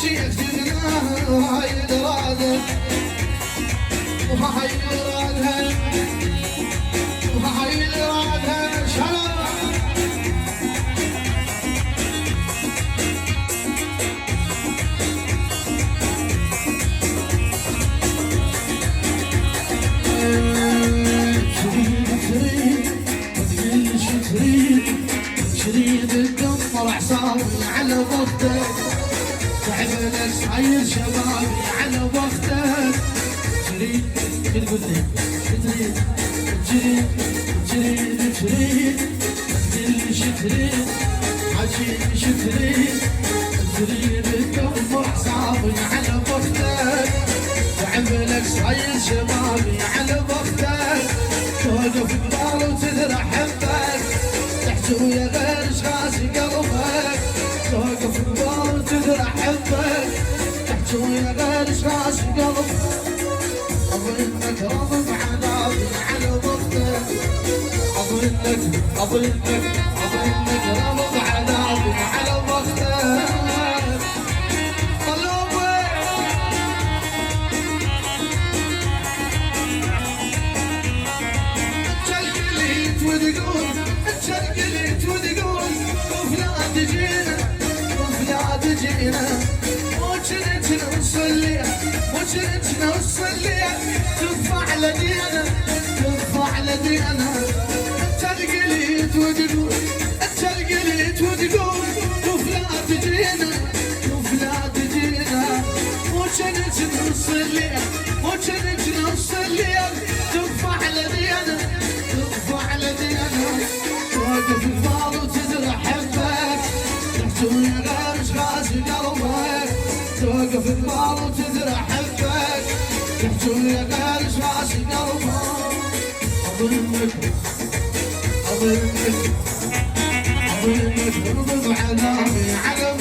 شيء جبناه وهاي الإرادة وهاي الإرادة وهاي الإرادة شرف تريد تدمر اعصابي على وقتك تعبنا صاير شبابي على وقتك تريد تريد تريد تريد تريد تريد كل شي تريد عجيب شي تريد تريد تدمر اعصابي على وقتك تعبنا صاير شبابي على وقتك توقف قبال وتدرى حبك ويا غير شخاصي قلبك توقف قبال وتدرى حبك تحكي ويا غير شخاصي قلبك اظنك رضب عذابي على وقتك اظنك رضب عذابي على وقتك تجينا وجنتنا وصلينا وجنتنا وصلينا ترفع لدينا ترفع لدينا تلقليت وتقول تلقليت وتقول وفلا تجينا وفلا تجينا وجنتنا وصلينا وجنتنا وصلينا ترفع لدينا ترفع لدينا توقف البال وتدرى حبك تحتوي غير غازي قلبك توقف البال وتدرى حبك تحتوي غير غازي قلبك اظنك رضب عذابي على